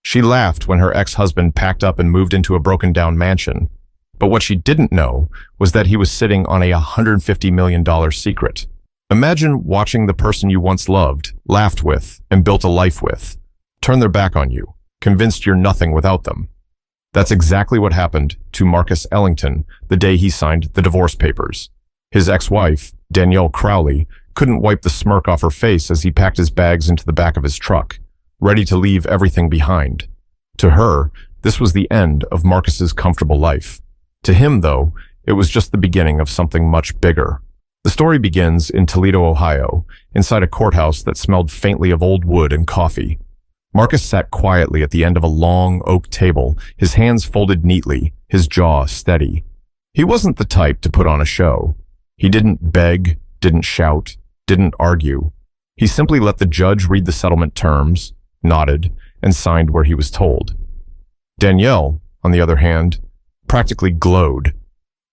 She laughed when her ex-husband packed up and moved into a broken-down mansion. But what she didn't know was that he was sitting on a $150 million secret. Imagine watching the person you once loved, laughed with, and built a life with, turn their back on you, convinced you're nothing without them. That's exactly what happened to Marcus Ellington the day he signed the divorce papers. His ex-wife, Danielle Crowley, couldn't wipe the smirk off her face as he packed his bags into the back of his truck, ready to leave everything behind. To her, this was the end of Marcus's comfortable life. To him, though, it was just the beginning of something much bigger. The story begins in Toledo, Ohio, inside a courthouse that smelled faintly of old wood and coffee. Marcus sat quietly at the end of a long oak table, his hands folded neatly, his jaw steady. He wasn't the type to put on a show. He didn't beg, didn't shout, didn't argue. He simply let the judge read the settlement terms, nodded, and signed where he was told. Danielle, on the other hand, practically glowed.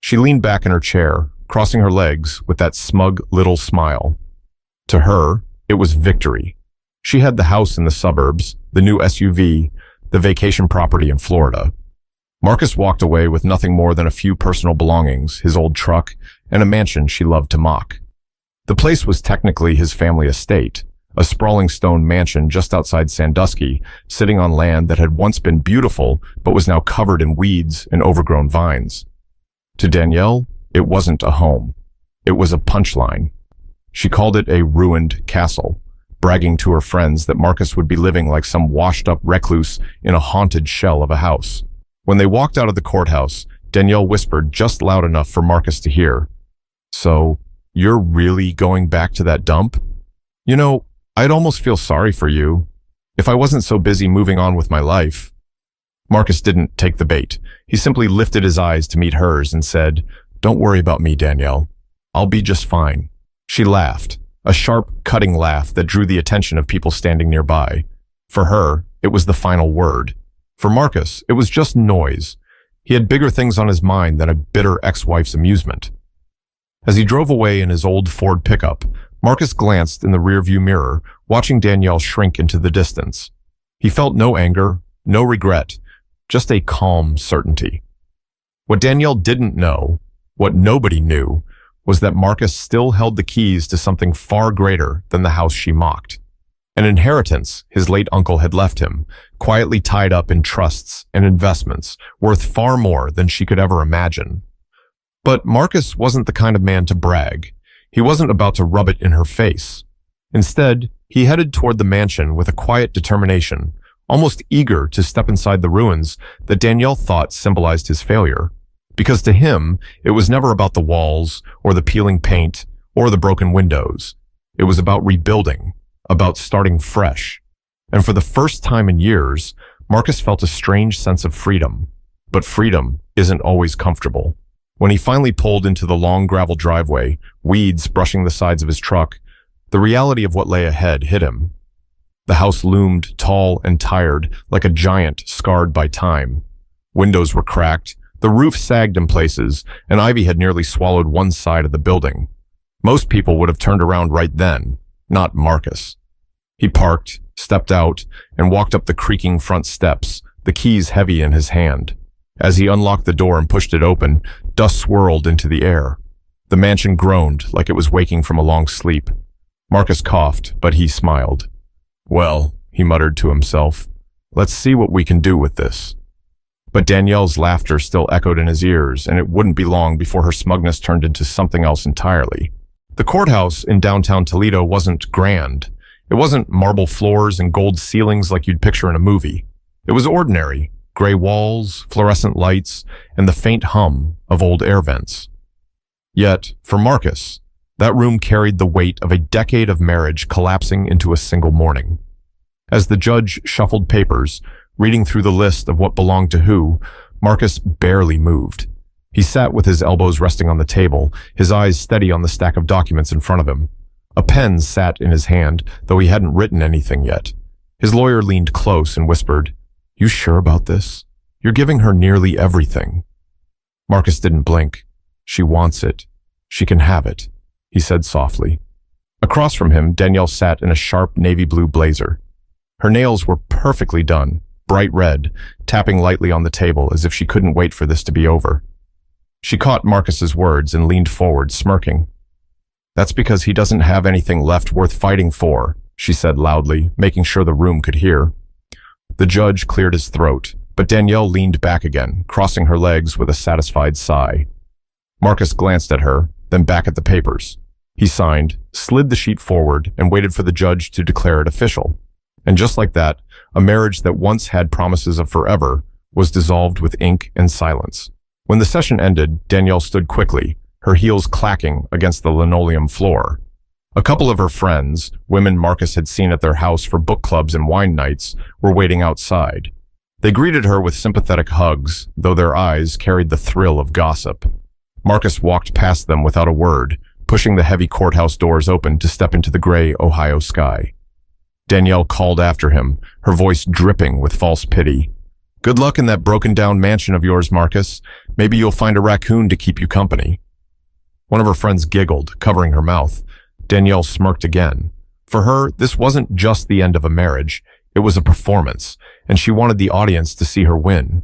She leaned back in her chair, crossing her legs with that smug little smile. To her, it was victory. She had the house in the suburbs, the new SUV, the vacation property in Florida. Marcus walked away with nothing more than a few personal belongings, his old truck, and a mansion she loved to mock. The place was technically his family estate, a sprawling stone mansion just outside Sandusky, sitting on land that had once been beautiful but was now covered in weeds and overgrown vines. To Danielle, it wasn't a home. It was a punchline. She called it a ruined castle, bragging to her friends that Marcus would be living like some washed-up recluse in a haunted shell of a house. When they walked out of the courthouse, Danielle whispered just loud enough for Marcus to hear, "So, you're really going back to that dump? You know, I'd almost feel sorry for you, if I wasn't so busy moving on with my life." Marcus didn't take the bait. He simply lifted his eyes to meet hers and said, "Don't worry about me, Danielle. I'll be just fine." She laughed, a sharp, cutting laugh that drew the attention of people standing nearby. For her, it was the final word. For Marcus, it was just noise. He had bigger things on his mind than a bitter ex-wife's amusement. As he drove away in his old Ford pickup, Marcus glanced in the rearview mirror, watching Danielle shrink into the distance. He felt no anger, no regret, just a calm certainty. What Danielle didn't know, what nobody knew, was that Marcus still held the keys to something far greater than the house she mocked. An inheritance his late uncle had left him, quietly tied up in trusts and investments, worth far more than she could ever imagine. But Marcus wasn't the kind of man to brag. He wasn't about to rub it in her face. Instead, he headed toward the mansion with a quiet determination, almost eager to step inside the ruins that Danielle thought symbolized his failure. Because to him, it was never about the walls, or the peeling paint, or the broken windows. It was about rebuilding, about starting fresh. And for the first time in years, Marcus felt a strange sense of freedom. But freedom isn't always comfortable. When he finally pulled into the long gravel driveway, weeds brushing the sides of his truck, the reality of what lay ahead hit him. The house loomed tall and tired, like a giant scarred by time. Windows were cracked, the roof sagged in places, and ivy had nearly swallowed one side of the building. Most people would have turned around right then, not Marcus. He parked, stepped out, and walked up the creaking front steps, the keys heavy in his hand. As he unlocked the door and pushed it open, dust swirled into the air. The mansion groaned like it was waking from a long sleep. Marcus coughed, but he smiled. "Well," he muttered to himself, "let's see what we can do with this." But Danielle's laughter still echoed in his ears, and it wouldn't be long before her smugness turned into something else entirely. The courthouse in downtown Toledo wasn't grand. It wasn't marble floors and gold ceilings like you'd picture in a movie. It was ordinary, gray walls, fluorescent lights, and the faint hum of old air vents. Yet, for Marcus, that room carried the weight of a decade of marriage collapsing into a single morning. As the judge shuffled papers, reading through the list of what belonged to who, Marcus barely moved. He sat with his elbows resting on the table, his eyes steady on the stack of documents in front of him. A pen sat in his hand, though he hadn't written anything yet. His lawyer leaned close and whispered, "You sure about this? You're giving her nearly everything." Marcus didn't blink. "She wants it. She can have it," he said softly. Across from him, Danielle sat in a sharp navy blue blazer. Her nails were perfectly done, bright red, tapping lightly on the table as if she couldn't wait for this to be over. She caught Marcus's words and leaned forward, smirking. "That's because he doesn't have anything left worth fighting for," she said loudly, making sure the room could hear. The judge cleared his throat, but Danielle leaned back again, crossing her legs with a satisfied sigh. Marcus glanced at her, then back at the papers. He signed, slid the sheet forward, and waited for the judge to declare it official. And just like that, a marriage that once had promises of forever was dissolved with ink and silence. When the session ended, Danielle stood quickly, her heels clacking against the linoleum floor. A couple of her friends, women Marcus had seen at their house for book clubs and wine nights, were waiting outside. They greeted her with sympathetic hugs, though their eyes carried the thrill of gossip. Marcus walked past them without a word, pushing the heavy courthouse doors open to step into the gray Ohio sky. Danielle called after him, her voice dripping with false pity. "Good luck in that broken-down mansion of yours, Marcus. Maybe you'll find a raccoon to keep you company." One of her friends giggled, covering her mouth. Danielle smirked again. For her, this wasn't just the end of a marriage, it was a performance, and she wanted the audience to see her win.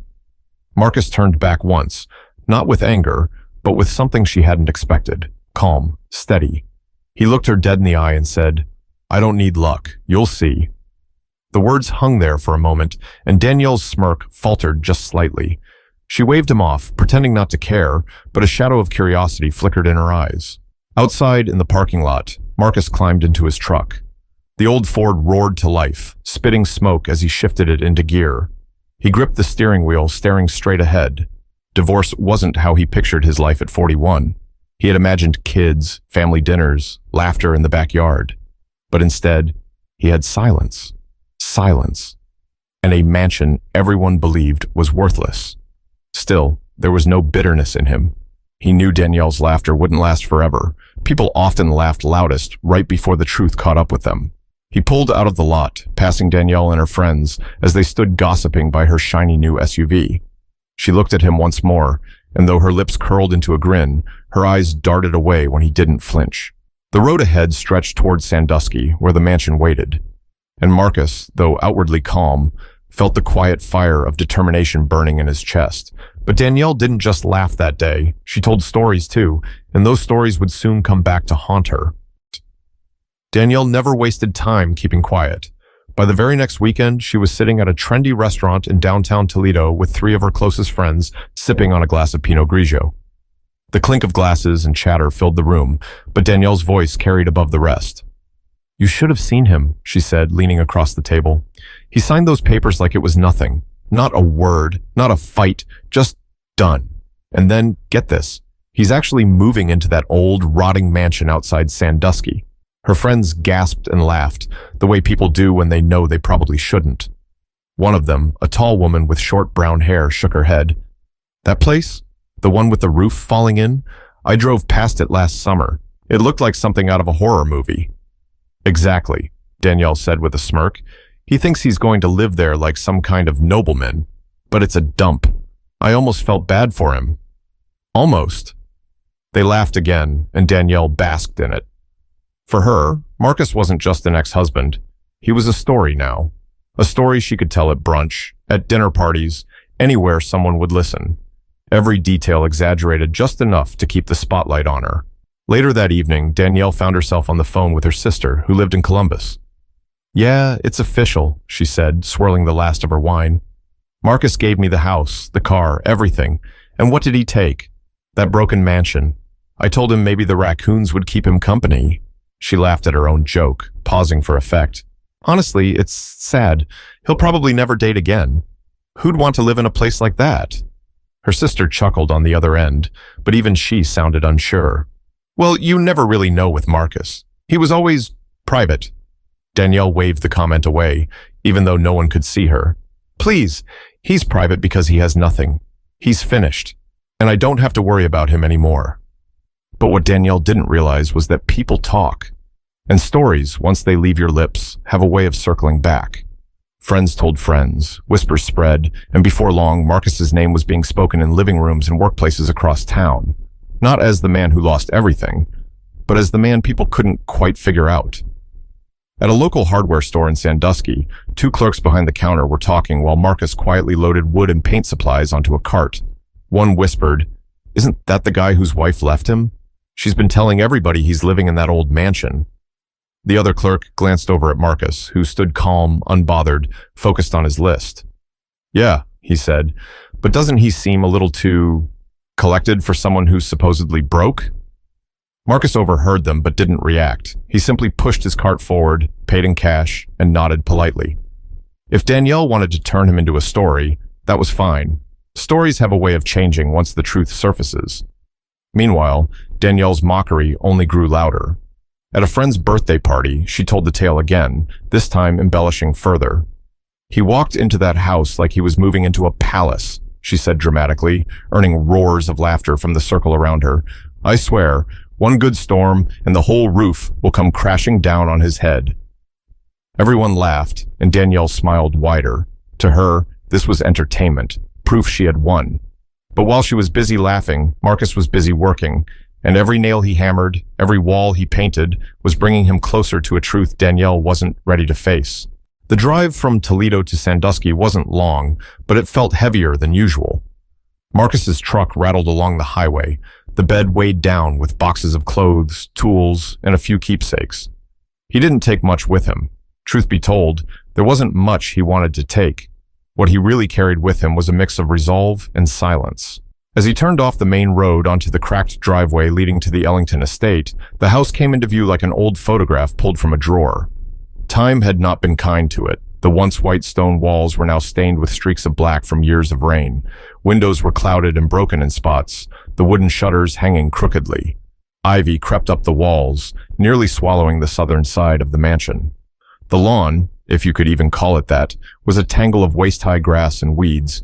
Marcus turned back once, not with anger, but with something she hadn't expected. Calm, steady. He looked her dead in the eye and said, "I don't need luck. You'll see." The words hung there for a moment, and Danielle's smirk faltered just slightly. She waved him off, pretending not to care, but a shadow of curiosity flickered in her eyes. Outside in the parking lot, Marcus climbed into his truck. The old Ford roared to life, spitting smoke as he shifted it into gear. He gripped the steering wheel, staring straight ahead. Divorce wasn't how he pictured his life at 41. He had imagined kids, family dinners, laughter in the backyard. But instead, he had silence. Silence. And a mansion everyone believed was worthless. Still, there was no bitterness in him. He knew Danielle's laughter wouldn't last forever. People often laughed loudest right before the truth caught up with them. He pulled out of the lot, passing Danielle and her friends as they stood gossiping by her shiny new SUV. She looked at him once more, and though her lips curled into a grin, her eyes darted away when he didn't flinch. The road ahead stretched toward Sandusky, where the mansion waited. And Marcus, though outwardly calm, felt the quiet fire of determination burning in his chest. But Danielle didn't just laugh that day. She told stories too, and those stories would soon come back to haunt her. Danielle never wasted time keeping quiet. By the very next weekend, she was sitting at a trendy restaurant in downtown Toledo with 3 of her closest friends, sipping on a glass of Pinot Grigio. The clink of glasses and chatter filled the room, but Danielle's voice carried above the rest. "You should have seen him," she said, leaning across the table. "He signed those papers like it was nothing. Not a word, not a fight, just done. And then, get this, he's actually moving into that old, rotting mansion outside Sandusky." Her friends gasped and laughed, the way people do when they know they probably shouldn't. One of them, a tall woman with short brown hair, shook her head. "That place? The one with the roof falling in? I drove past it last summer. It looked like something out of a horror movie." "Exactly," Danielle said with a smirk. "He thinks he's going to live there like some kind of nobleman. But it's a dump. I almost felt bad for him." "Almost." They laughed again, and Danielle basked in it. For her, Marcus wasn't just an ex-husband. He was a story now. A story she could tell at brunch, at dinner parties, anywhere someone would listen. Every detail exaggerated just enough to keep the spotlight on her. Later that evening, Danielle found herself on the phone with her sister, who lived in Columbus. "Yeah, it's official," she said, swirling the last of her wine. "Marcus gave me the house, the car, everything. And what did he take? That broken mansion. I told him maybe the raccoons would keep him company." She laughed at her own joke, pausing for effect. "Honestly, it's sad. He'll probably never date again. Who'd want to live in a place like that?" Her sister chuckled on the other end, but even she sounded unsure. "Well, you never really know with Marcus. He was always private." Danielle waved the comment away, even though no one could see her. "Please, he's private because he has nothing. He's finished, and I don't have to worry about him anymore." But what Danielle didn't realize was that people talk. And stories, once they leave your lips, have a way of circling back. Friends told friends, whispers spread, and before long, Marcus's name was being spoken in living rooms and workplaces across town. Not as the man who lost everything, but as the man people couldn't quite figure out. At a local hardware store in Sandusky, two clerks behind the counter were talking while Marcus quietly loaded wood and paint supplies onto a cart. One whispered, "Isn't that the guy whose wife left him? She's been telling everybody he's living in that old mansion." The other clerk glanced over at Marcus, who stood calm, unbothered, focused on his list. "Yeah," he said, "but doesn't he seem a little too collected for someone who's supposedly broke?" Marcus overheard them but didn't react. He simply pushed his cart forward, paid in cash, and nodded politely. If Danielle wanted to turn him into a story, that was fine. Stories have a way of changing once the truth surfaces. Meanwhile, Danielle's mockery only grew louder. At a friend's birthday party, she told the tale again, this time embellishing further. "He walked into that house like he was moving into a palace," she said dramatically, earning roars of laughter from the circle around her. "I swear, one good storm and the whole roof will come crashing down on his head." Everyone laughed, and Danielle smiled wider. To her, this was entertainment, proof she had won. But while she was busy laughing, Marcus was busy working, and every nail he hammered, every wall he painted, was bringing him closer to a truth Danielle wasn't ready to face. The drive from Toledo to Sandusky wasn't long, but it felt heavier than usual. Marcus's truck rattled along the highway, the bed weighed down with boxes of clothes, tools, and a few keepsakes. He didn't take much with him. Truth be told, there wasn't much he wanted to take. What he really carried with him was a mix of resolve and silence. As he turned off the main road onto the cracked driveway leading to the Ellington estate, the house came into view like an old photograph pulled from a drawer. Time had not been kind to it. The once white stone walls were now stained with streaks of black from years of rain. Windows were clouded and broken in spots, the wooden shutters hanging crookedly. Ivy crept up the walls, nearly swallowing the southern side of the mansion. The lawn, if you could even call it that, was a tangle of waist-high grass and weeds.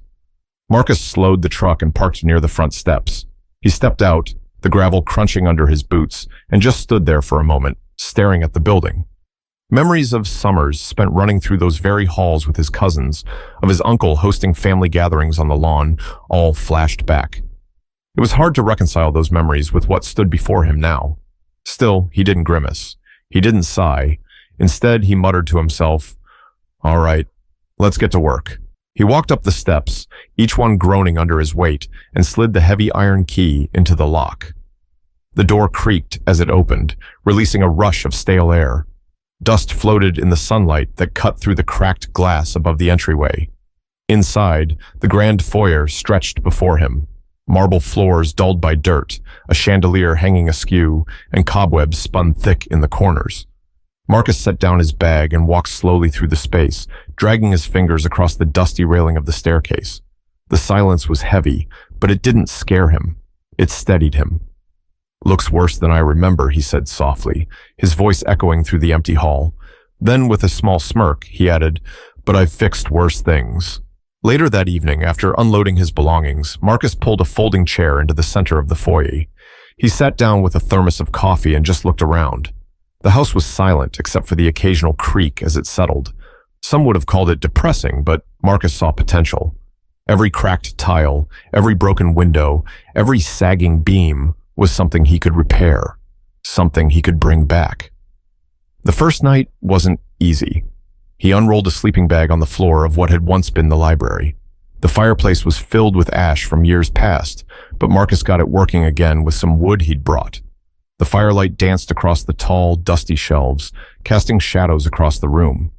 Marcus slowed the truck and parked near the front steps. He stepped out, the gravel crunching under his boots, and just stood there for a moment, staring at the building. Memories of summers spent running through those very halls with his cousins, of his uncle hosting family gatherings on the lawn, all flashed back. It was hard to reconcile those memories with what stood before him now. Still, he didn't grimace. He didn't sigh. Instead, he muttered to himself, "All right, let's get to work." He walked up the steps, each one groaning under his weight, and slid the heavy iron key into the lock. The door creaked as it opened, releasing a rush of stale air. Dust floated in the sunlight that cut through the cracked glass above the entryway. Inside, the grand foyer stretched before him. Marble floors dulled by dirt, a chandelier hanging askew, and cobwebs spun thick in the corners. Marcus set down his bag and walked slowly through the space, dragging his fingers across the dusty railing of the staircase. The silence was heavy, but it didn't scare him. It steadied him. "Looks worse than I remember," he said softly, his voice echoing through the empty hall. Then, with a small smirk, he added, "But I've fixed worse things." Later that evening, after unloading his belongings, Marcus pulled a folding chair into the center of the foyer. He sat down with a thermos of coffee and just looked around. The house was silent except for the occasional creak as it settled. Some would have called it depressing, but Marcus saw potential. Every cracked tile, every broken window, every sagging beam was something he could repair, something he could bring back. The first night wasn't easy. He unrolled a sleeping bag on the floor of what had once been the library. The fireplace was filled with ash from years past, but Marcus got it working again with some wood he'd brought. The firelight danced across the tall, dusty shelves, casting shadows across the room.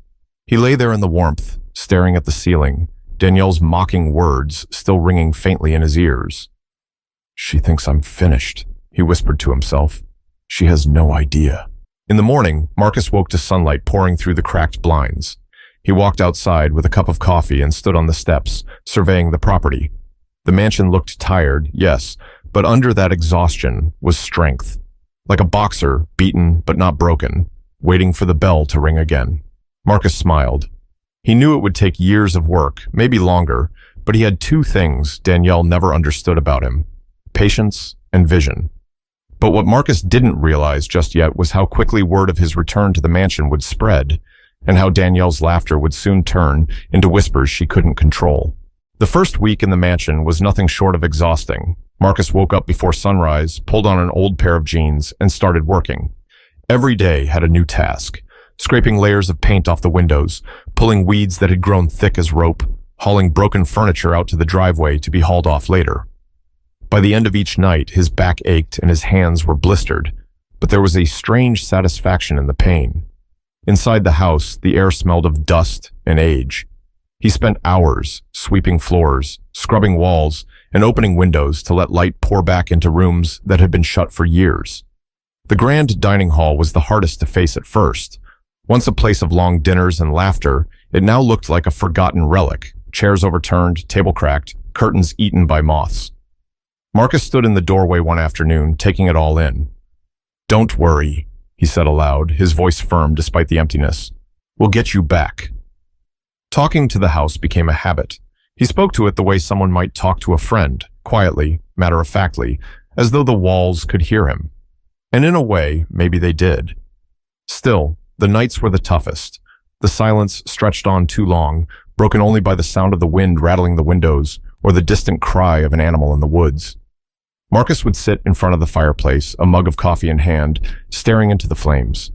He lay there in the warmth, staring at the ceiling, Danielle's mocking words still ringing faintly in his ears. "She thinks I'm finished," he whispered to himself. "She has no idea." In the morning, Marcus woke to sunlight pouring through the cracked blinds. He walked outside with a cup of coffee and stood on the steps, surveying the property. The mansion looked tired, yes, but under that exhaustion was strength. Like a boxer, beaten but not broken, waiting for the bell to ring again. Marcus smiled. He knew it would take years of work, maybe longer, but he had two things Danielle never understood about him: patience and vision. But what Marcus didn't realize just yet was how quickly word of his return to the mansion would spread, and how Danielle's laughter would soon turn into whispers she couldn't control. The first week in the mansion was nothing short of exhausting. Marcus woke up before sunrise, pulled on an old pair of jeans, and started working. Every day had a new task. scraping layers of paint off the windows, pulling weeds that had grown thick as rope, hauling broken furniture out to the driveway to be hauled off later. By the end of each night, his back ached and his hands were blistered, but there was a strange satisfaction in the pain. Inside the house, the air smelled of dust and age. He spent hours sweeping floors, scrubbing walls, and opening windows to let light pour back into rooms that had been shut for years. The grand dining hall was the hardest to face at first. Once a place of long dinners and laughter, it now looked like a forgotten relic, chairs overturned, table cracked, curtains eaten by moths. Marcus stood in the doorway one afternoon, taking it all in. "Don't worry," he said aloud, his voice firm despite the emptiness. "We'll get you back." Talking to the house became a habit. He spoke to it the way someone might talk to a friend, quietly, matter-of-factly, as though the walls could hear him. And in a way, maybe they did. Still, the nights were the toughest. The silence stretched on too long, broken only by the sound of the wind rattling the windows or the distant cry of an animal in the woods. Marcus would sit in front of the fireplace, a mug of coffee in hand, staring into the flames.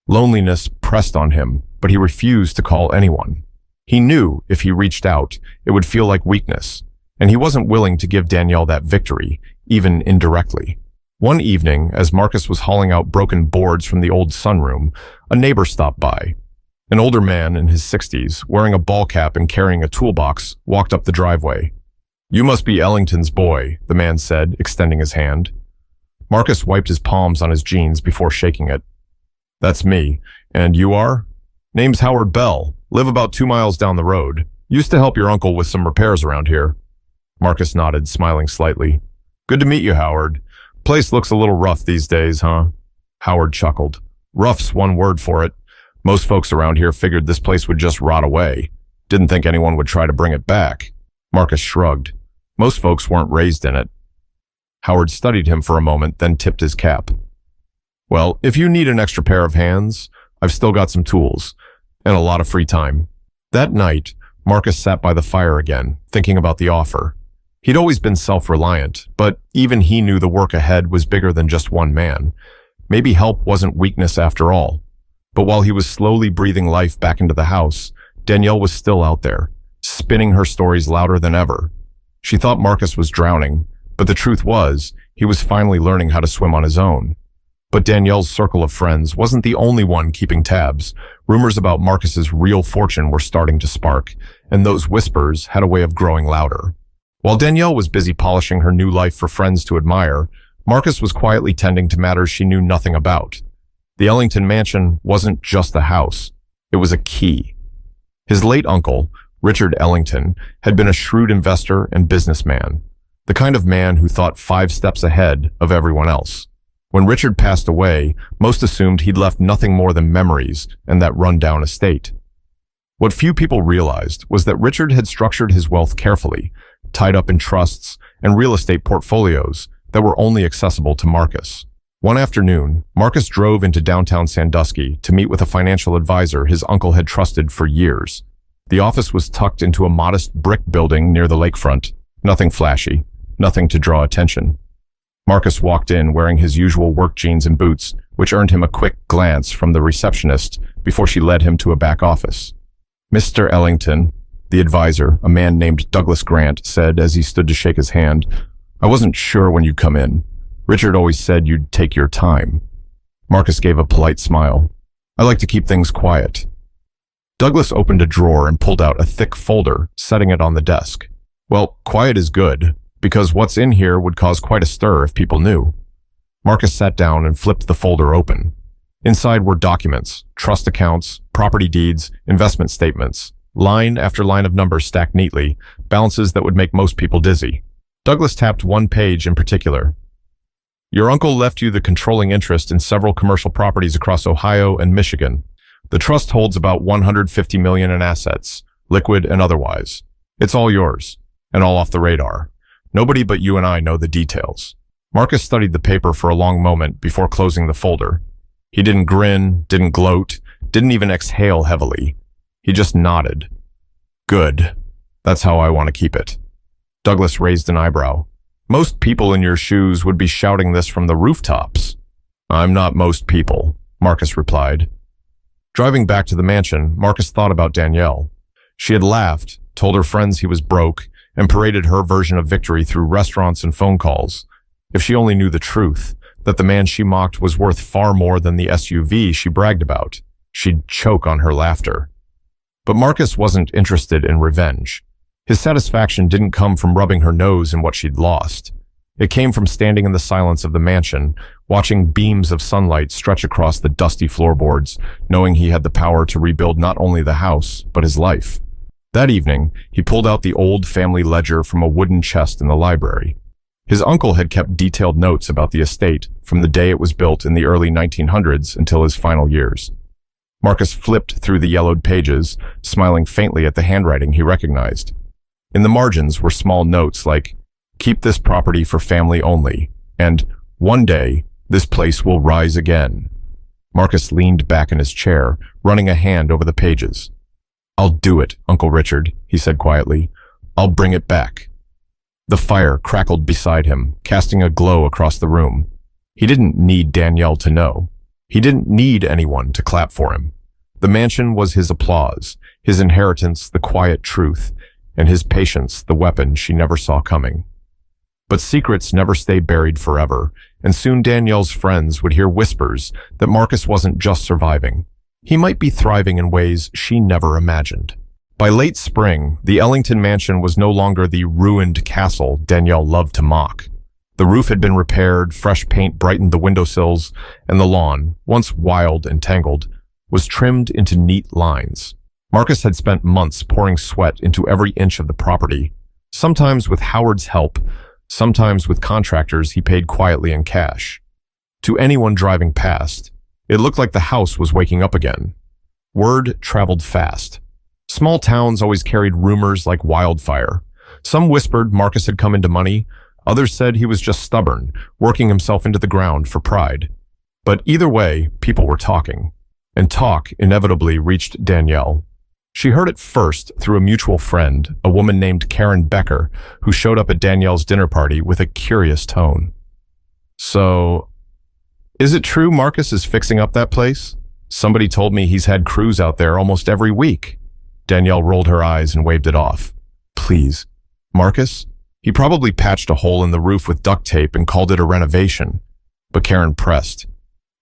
Loneliness pressed on him, but he refused to call anyone. He knew if he reached out, it would feel like weakness, and he wasn't willing to give Danielle that victory, even indirectly. One evening, as Marcus was hauling out broken boards from the old sunroom, a neighbor stopped by. An older man in his 60s, wearing a ball cap and carrying a toolbox, walked up the driveway. "You must be Ellington's boy," the man said, extending his hand. Marcus wiped his palms on his jeans before shaking it. "That's me. And you are?" "Name's Howard Bell. Live about 2 miles down the road. Used to help your uncle with some repairs around here." Marcus nodded, smiling slightly. "Good to meet you, Howard. Place looks a little rough these days, huh?" Howard chuckled. "Rough's one word for it. Most folks around here figured this place would just rot away. Didn't think anyone would try to bring it back." Marcus shrugged. Most folks weren't raised in it. Howard studied him for a moment, then tipped his cap. "Well, if you need an extra pair of hands, I've still got some tools, and a lot of free time." That night, Marcus sat by the fire again, thinking about the offer. He'd always been self-reliant, but even he knew the work ahead was bigger than just one man. Maybe help wasn't weakness after all. But while he was slowly breathing life back into the house, Danielle was still out there, spinning her stories louder than ever. She thought Marcus was drowning, but the truth was, he was finally learning how to swim on his own. But Danielle's circle of friends wasn't the only one keeping tabs. Rumors about Marcus's real fortune were starting to spark, and those whispers had a way of growing louder. While Danielle was busy polishing her new life for friends to admire, Marcus was quietly tending to matters she knew nothing about. The Ellington mansion wasn't just a house. It was a key. His late uncle, Richard Ellington, had been a shrewd investor and businessman, the kind of man who thought 5 steps ahead of everyone else. When Richard passed away, most assumed he'd left nothing more than memories and that rundown estate. What few people realized was that Richard had structured his wealth carefully, tied up in trusts and real estate portfolios that were only accessible to Marcus. One afternoon, Marcus drove into downtown Sandusky to meet with a financial advisor his uncle had trusted for years. The office was tucked into a modest brick building near the lakefront. Nothing flashy, nothing to draw attention. Marcus walked in wearing his usual work jeans and boots, which earned him a quick glance from the receptionist before she led him to a back office. "Mr. Ellington," the advisor, a man named Douglas Grant, said as he stood to shake his hand, "I wasn't sure when you'd come in. Richard always said you'd take your time." Marcus gave a polite smile. "I like to keep things quiet." Douglas opened a drawer and pulled out a thick folder, setting it on the desk. "Well, quiet is good, because what's in here would cause quite a stir if people knew." Marcus sat down and flipped the folder open. Inside were documents, trust accounts, property deeds, investment statements, line after line of numbers stacked neatly, balances that would make most people dizzy. Douglas tapped one page in particular. "Your uncle left you the controlling interest in several commercial properties across Ohio and Michigan. The trust holds about $150 million in assets, liquid and otherwise. It's all yours, and all off the radar. Nobody but you and I know the details." Marcus studied the paper for a long moment before closing the folder. He didn't grin, didn't gloat, didn't even exhale heavily. He just nodded. "Good. That's how I want to keep it." Douglas raised an eyebrow. "Most people in your shoes would be shouting this from the rooftops." "I'm not most people," Marcus replied. Driving back to the mansion, Marcus thought about Danielle. She had laughed, told her friends he was broke, and paraded her version of victory through restaurants and phone calls. If she only knew the truth, that the man she mocked was worth far more than the SUV she bragged about, she'd choke on her laughter. But Marcus wasn't interested in revenge. His satisfaction didn't come from rubbing her nose in what she'd lost. It came from standing in the silence of the mansion, watching beams of sunlight stretch across the dusty floorboards, knowing he had the power to rebuild not only the house, but his life. That evening, he pulled out the old family ledger from a wooden chest in the library. His uncle had kept detailed notes about the estate from the day it was built in the early 1900s until his final years. Marcus flipped through the yellowed pages, smiling faintly at the handwriting he recognized. In the margins were small notes like, "Keep this property for family only," and "One day, this place will rise again." Marcus leaned back in his chair, running a hand over the pages. "I'll do it, Uncle Richard," he said quietly. "I'll bring it back." The fire crackled beside him, casting a glow across the room. He didn't need Danielle to know. He didn't need anyone to clap for him. The mansion was his applause, his inheritance the quiet truth, and his patience the weapon she never saw coming. But secrets never stay buried forever, and soon Danielle's friends would hear whispers that Marcus wasn't just surviving. He might be thriving in ways she never imagined. By late spring, the Ellington mansion was no longer the ruined castle Danielle loved to mock. The roof had been repaired, fresh paint brightened the windowsills, and the lawn, once wild and tangled, was trimmed into neat lines. Marcus had spent months pouring sweat into every inch of the property, sometimes with Howard's help, sometimes with contractors he paid quietly in cash. To anyone driving past, it looked like the house was waking up again. Word traveled fast. Small towns always carried rumors like wildfire. Some whispered Marcus had come into money. Others said he was just stubborn, working himself into the ground for pride. But either way, people were talking. And talk inevitably reached Danielle. She heard it first through a mutual friend, a woman named Karen Becker, who showed up at Danielle's dinner party with a curious tone. "So, is it true Marcus is fixing up that place? Somebody told me he's had crews out there almost every week." Danielle rolled her eyes and waved it off. "Please. Marcus? He probably patched a hole in the roof with duct tape and called it a renovation." But Karen pressed.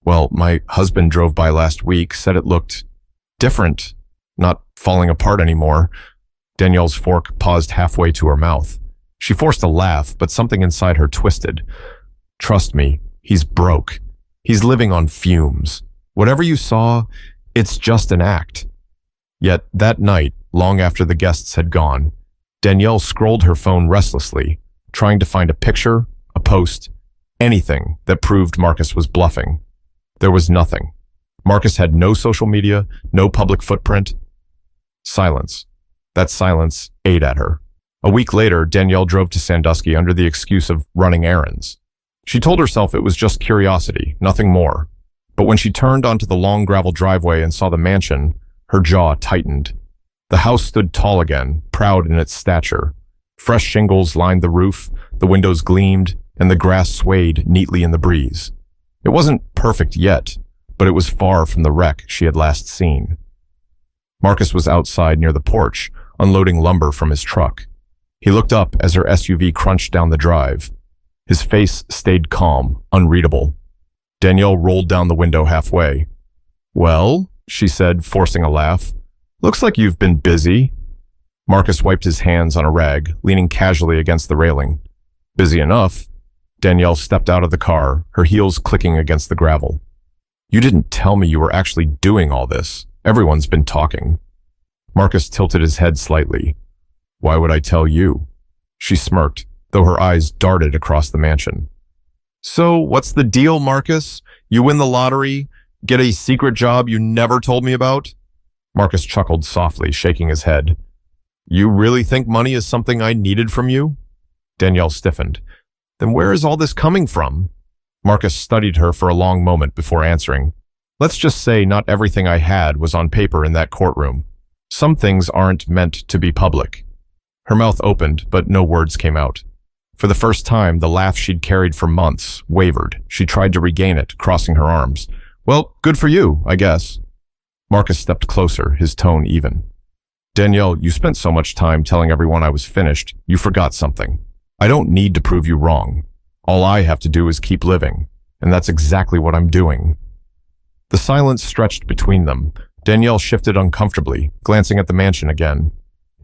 "Well, my husband drove by last week, said it looked different, not falling apart anymore." Danielle's fork paused halfway to her mouth. She forced a laugh, but something inside her twisted. "Trust me, he's broke. He's living on fumes. Whatever you saw, it's just an act." Yet that night, long after the guests had gone, Danielle scrolled her phone restlessly, trying to find a picture, a post, anything that proved Marcus was bluffing. There was nothing. Marcus had no social media, no public footprint. Silence. That silence ate at her. A week later, Danielle drove to Sandusky under the excuse of running errands. She told herself it was just curiosity, nothing more. But when she turned onto the long gravel driveway and saw the mansion, her jaw tightened. The house stood tall again, proud in its stature. Fresh shingles lined the roof, the windows gleamed, and the grass swayed neatly in the breeze. It wasn't perfect yet, but it was far from the wreck she had last seen. Marcus was outside near the porch, unloading lumber from his truck. He looked up as her SUV crunched down the drive. His face stayed calm, unreadable. Danielle rolled down the window halfway. "Well," she said, forcing a laugh. "Looks like you've been busy." Marcus wiped his hands on a rag, leaning casually against the railing. "Busy enough." Danielle stepped out of the car, her heels clicking against the gravel. "You didn't tell me you were actually doing all this. Everyone's been talking." Marcus tilted his head slightly. "Why would I tell you?" She smirked, though her eyes darted across the mansion. "So, what's the deal, Marcus? You win the lottery? Get a secret job you never told me about?" Marcus chuckled softly, shaking his head. "You really think money is something I needed from you?" Danielle stiffened. "Then where is all this coming from?" Marcus studied her for a long moment before answering. "Let's just say not everything I had was on paper in that courtroom. Some things aren't meant to be public." Her mouth opened, but no words came out. For the first time, the laugh she'd carried for months wavered. She tried to regain it, crossing her arms. "Well, good for you, I guess." Marcus stepped closer, his tone even. Danielle, you spent so much time telling everyone I was finished, you forgot something. I don't need to prove you wrong. All I have to do is keep living, and that's exactly what I'm doing. The silence stretched between them. Danielle shifted uncomfortably, glancing at the mansion again.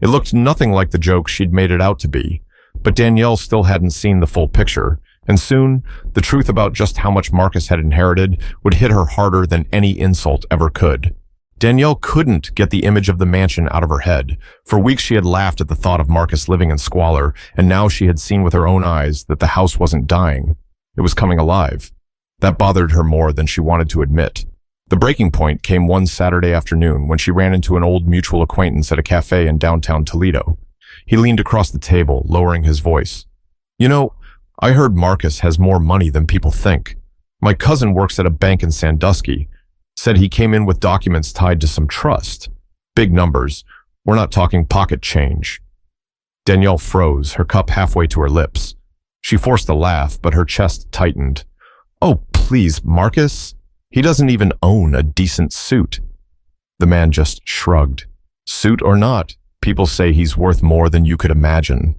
It looked nothing like the joke she'd made it out to be, but Danielle still hadn't seen the full picture, and soon, the truth about just how much Marcus had inherited would hit her harder than any insult ever could. Danielle couldn't get the image of the mansion out of her head. For weeks she had laughed at the thought of Marcus living in squalor, and now she had seen with her own eyes that the house wasn't dying. It was coming alive. That bothered her more than she wanted to admit. The breaking point came one Saturday afternoon when she ran into an old mutual acquaintance at a cafe in downtown Toledo. He leaned across the table, lowering his voice. You know, I heard Marcus has more money than people think. My cousin works at a bank in Sandusky. Said he came in with documents tied to some trust. Big numbers. We're not talking pocket change. Danielle froze, her cup halfway to her lips. She forced a laugh, but her chest tightened. Oh, please, Marcus. He doesn't even own a decent suit. The man just shrugged. Suit or not, people say he's worth more than you could imagine.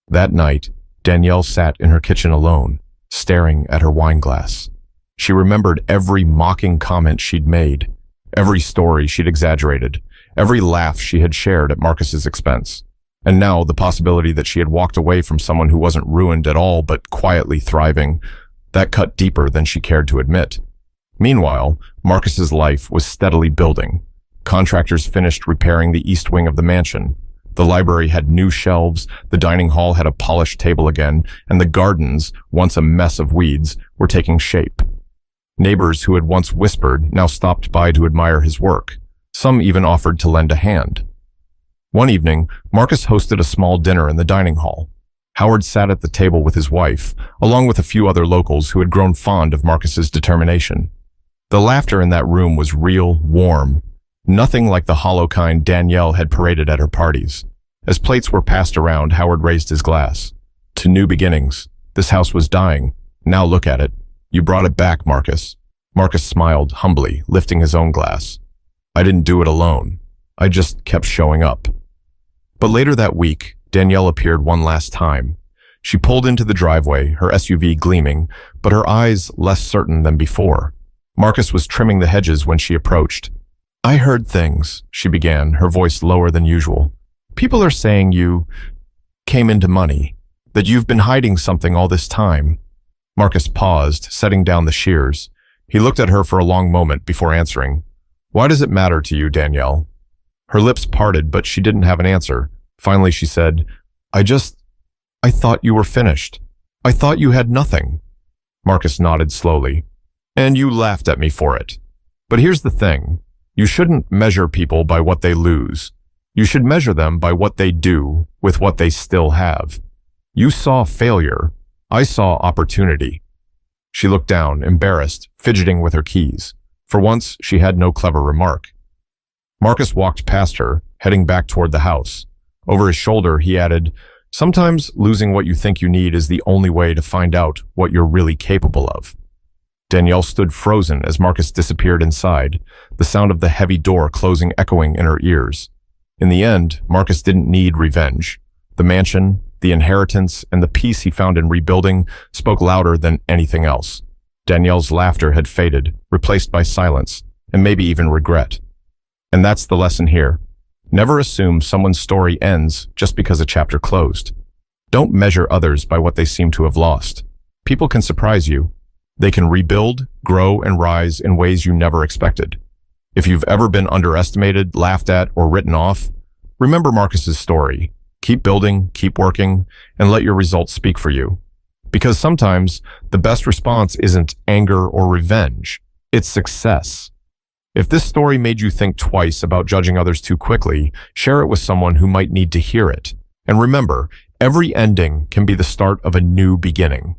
That night, Danielle sat in her kitchen alone, staring at her wine glass. She remembered every mocking comment she'd made, every story she'd exaggerated, every laugh she had shared at Marcus's expense. And now the possibility that she had walked away from someone who wasn't ruined at all but quietly thriving, that cut deeper than she cared to admit. Meanwhile, Marcus's life was steadily building. Contractors finished repairing the east wing of the mansion. The library had new shelves, the dining hall had a polished table again, and the gardens, once a mess of weeds, were taking shape. Neighbors who had once whispered now stopped by to admire his work. Some even offered to lend a hand. One evening, Marcus hosted a small dinner in the dining hall. Howard sat at the table with his wife, along with a few other locals who had grown fond of Marcus's determination. The laughter in that room was real, warm, nothing like the hollow kind Danielle had paraded at her parties. As plates were passed around, Howard raised his glass. To new beginnings. This house was dying. Now look at it. You brought it back, Marcus. Marcus smiled humbly, lifting his own glass. I didn't do it alone. I just kept showing up. But later that week, Danielle appeared one last time. She pulled into the driveway, her SUV gleaming, but her eyes less certain than before. Marcus was trimming the hedges when she approached. I heard things, she began, her voice lower than usual. People are saying you came into money, that you've been hiding something all this time. Marcus paused, setting down the shears. He looked at her for a long moment before answering. Why does it matter to you, Danielle? Her lips parted, but she didn't have an answer. Finally, she said, I thought you were finished. I thought you had nothing. Marcus nodded slowly. And you laughed at me for it. But here's the thing. You shouldn't measure people by what they lose. You should measure them by what they do with what they still have. You saw failure. I saw opportunity. She looked down, embarrassed, fidgeting with her keys. For once, she had no clever remark. Marcus walked past her, heading back toward the house. Over his shoulder, he added, Sometimes losing what you think you need is the only way to find out what you're really capable of. Danielle stood frozen as Marcus disappeared inside, the sound of the heavy door closing echoing in her ears. In the end, Marcus didn't need revenge. The mansion, the inheritance, and the peace he found in rebuilding spoke louder than anything else. Danielle's laughter had faded, replaced by silence, and maybe even regret. And that's the lesson here. Never assume someone's story ends just because a chapter closed. Don't measure others by what they seem to have lost. People can surprise you. They can rebuild, grow, and rise in ways you never expected. If you've ever been underestimated, laughed at, or written off, remember Marcus's story. Keep building, keep working, and let your results speak for you. Because sometimes the best response isn't anger or revenge, it's success. If this story made you think twice about judging others too quickly, share it with someone who might need to hear it. And remember, every ending can be the start of a new beginning.